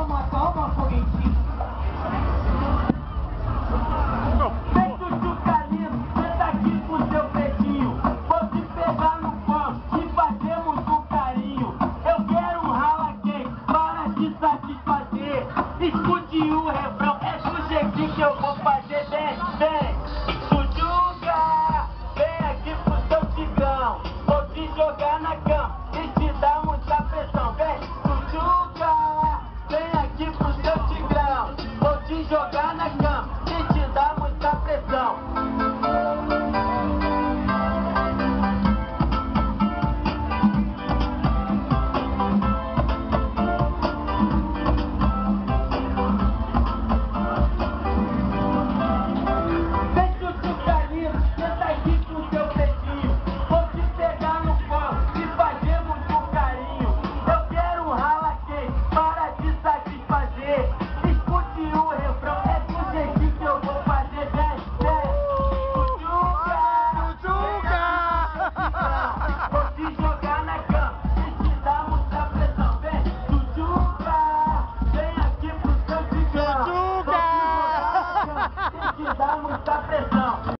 Calma, calma, foguetinho. Vem Tutucalino, senta aqui com seu pretinho. Vou te pegar no colo e fazemos um carinho. Eu quero um rala quente para te satisfazer. Escute o refrão, é do jeitinho que eu vou fazer. Vem, vem, Tutuca, vem aqui pro seu tigrão. Vou te jogar na cama e te dar muita pressão. Vem, Tutuca, vem aqui pro seu tigrão. Vou te jogar na cama e te dar muita pressão. Vem Tutucalino, senta aqui com seu pretinho. Vou te pegar no colo e fazemos um carinho. Eu quero um rala quente para te satisfazer. Escute o refrão, é do jeitinho que eu vou fazer. Vem, vem, Tutuca, vou te jogar na cama e te dar muita pressão. Vem, Tutuca, vem aqui pro seu tigrão. Vou te jogar na cama e te dar muita pressão.